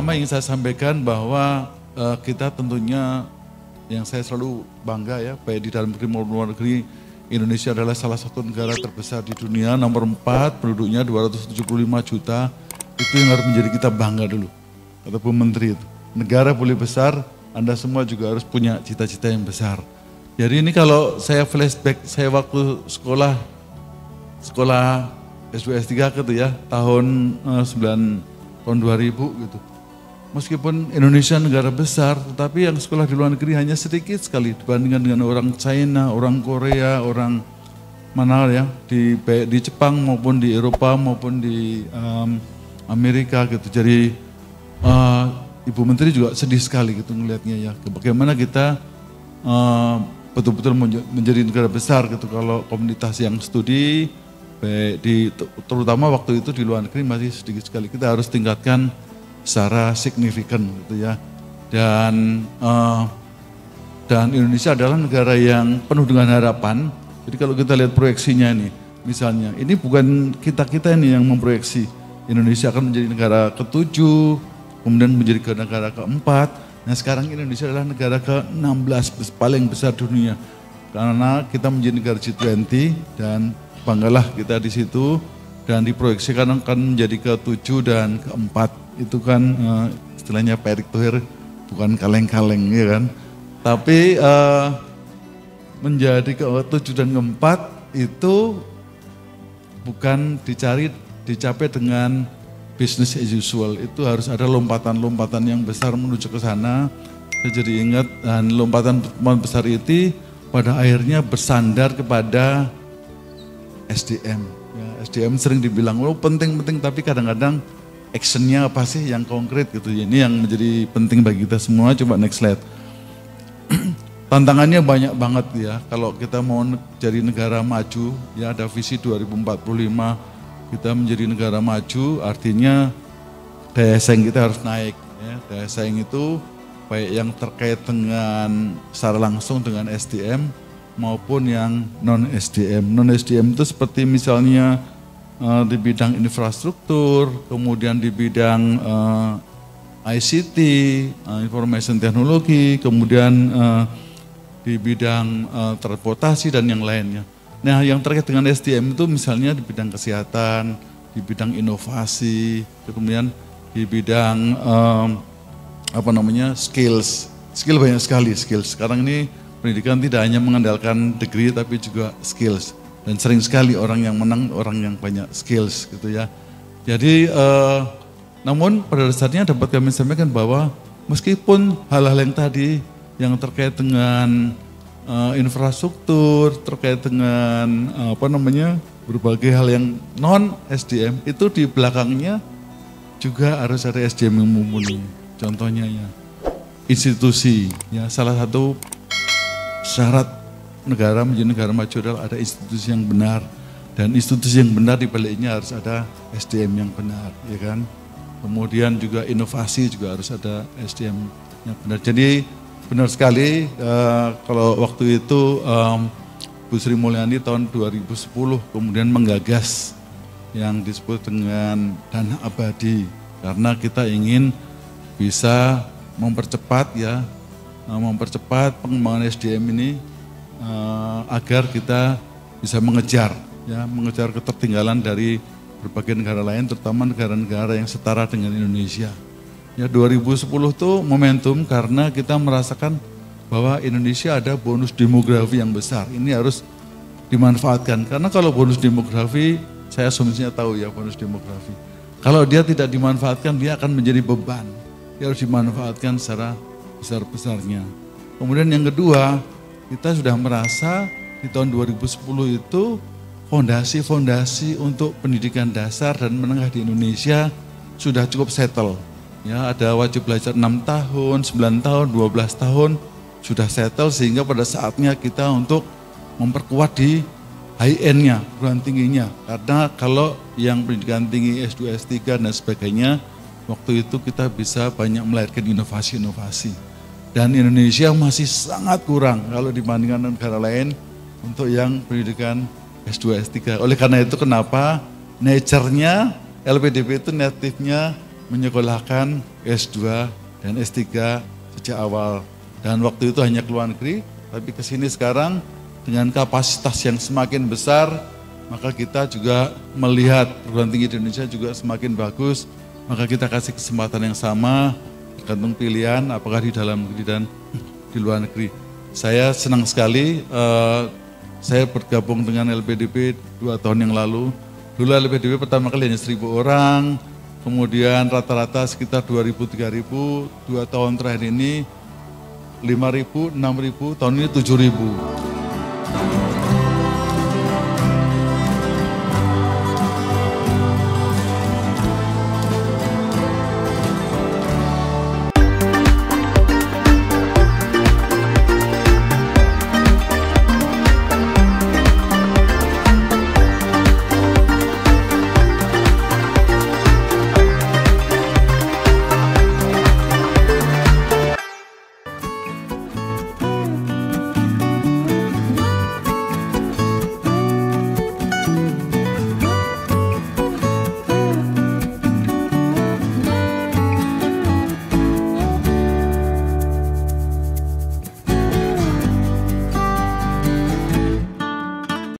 pertama ingin saya sampaikan bahwa kita tentunya yang saya selalu bangga ya, baik di dalam negeri maupun luar negeri, Indonesia adalah salah satu negara terbesar di dunia, nomor 4, penduduknya 275 juta, itu yang harus menjadi kita bangga dulu. Kata Bu Menteri itu, negara boleh besar, Anda semua juga harus punya cita-cita yang besar. Jadi ini kalau saya flashback, saya waktu sekolah S2 S3 gitu ya, tahun 2000 gitu. Meskipun Indonesia negara besar, tetapi yang sekolah di luar negeri hanya sedikit sekali dibandingkan dengan orang China, orang Korea, orang mana ya, baik di Jepang maupun di Eropa maupun di Amerika gitu. Jadi Ibu Menteri juga sedih sekali gitu ngelihatnya ya, bagaimana kita betul-betul menjadi negara besar gitu kalau komunitas yang studi, baik terutama waktu itu di luar negeri masih sedikit sekali. Kita harus tingkatkan secara signifikan gitu ya. Dan Indonesia adalah negara yang penuh dengan harapan. Jadi kalau kita lihat proyeksinya nih, misalnya ini bukan kita ini yang memproyeksi Indonesia akan menjadi negara ke-7, kemudian menjadi negara ke-4. Nah sekarang Indonesia adalah negara ke-16 paling besar dunia. Karena kita menjadi negara G20 dan banggalah kita di situ, dan diproyeksikan akan menjadi ke-7 dan ke-4. Itu kan istilahnya Pak Erick Thohir bukan kaleng-kaleng ya kan. Tapi menjadi ke-7 dan ke-4 itu bukan dicapai dengan business as usual. Itu harus ada lompatan-lompatan yang besar menuju ke sana. Saya jadi ingat, dan lompatan besar itu pada akhirnya bersandar kepada SDM. Ya, SDM sering dibilang, oh penting-penting, tapi kadang-kadang actionnya apa sih yang konkret gitu. Ini yang menjadi penting bagi kita semua. Coba next slide. Tantangannya banyak banget ya. Kalau kita mau jadi negara maju, ya ada visi 2045, kita menjadi negara maju, artinya daya saing kita harus naik. Ya. Daya saing itu baik yang terkait dengan secara langsung dengan SDM maupun yang non-SDM. Non-SDM itu seperti misalnya di bidang infrastruktur, kemudian di bidang ICT, information technology, kemudian di bidang transportasi dan yang lainnya. Nah yang terkait dengan SDM itu misalnya di bidang kesehatan, di bidang inovasi, kemudian di bidang skills. Skill banyak sekali, skills. Sekarang ini pendidikan tidak hanya mengandalkan degree tapi juga skills. Dan sering sekali orang yang menang, orang yang banyak skills gitu ya. Jadi namun pada dasarnya dapat kami sampaikan bahwa meskipun hal-hal yang tadi yang terkait dengan infrastruktur, terkait dengan berbagai hal yang non SDM, itu di belakangnya juga harus ada SDM yang mumpuni. Contohnya ya institusi, ya salah satu syarat negara menjadi negara maju adalah ada institusi yang benar, dan institusi yang benar di baliknya harus ada SDM yang benar, ya kan. Kemudian juga inovasi juga harus ada SDM yang benar. Jadi benar sekali kalau waktu itu Bu Sri Mulyani tahun 2010 kemudian menggagas yang disebut dengan dana abadi, karena kita ingin bisa mempercepat pengembangan SDM ini agar kita bisa mengejar ketertinggalan dari berbagai negara lain, terutama negara-negara yang setara dengan Indonesia. Ya 2010 itu momentum karena kita merasakan bahwa Indonesia ada bonus demografi yang besar. Ini harus dimanfaatkan, karena kalau bonus demografi, saya asumsinya tahu ya bonus demografi. Kalau dia tidak dimanfaatkan, dia akan menjadi beban. Dia harus dimanfaatkan secara besar-besarnya. Kemudian yang kedua, kita sudah merasa di tahun 2010 itu fondasi-fondasi untuk pendidikan dasar dan menengah di Indonesia sudah cukup settle. Ya, ada wajib belajar 6 tahun, 9 tahun, 12 tahun sudah settle, sehingga pada saatnya kita untuk memperkuat di high end-nya, perguruan tingginya. Karena kalau yang pendidikan tinggi S2, S3 dan sebagainya, waktu itu kita bisa banyak melahirkan inovasi-inovasi. Dan Indonesia masih sangat kurang kalau dibandingkan negara lain untuk yang pendidikan S2, S3. Oleh karena itu kenapa nature-nya LPDP itu native-nya menyekolahkan S2 dan S3 sejak awal. Dan waktu itu hanya ke luar negeri, tapi ke sini sekarang dengan kapasitas yang semakin besar, maka kita juga melihat perguruan tinggi di Indonesia juga semakin bagus, maka kita kasih kesempatan yang sama, tergantung pilihan apakah di dalam negeri dan di luar negeri. Saya senang sekali, saya bergabung dengan LPDP 2 tahun yang lalu. Dulu LPDP pertama kali hanya 1.000 orang, kemudian rata-rata sekitar 2.000, 3.000, 2 tahun terakhir ini 5.000, 6.000, tahun ini 7.000.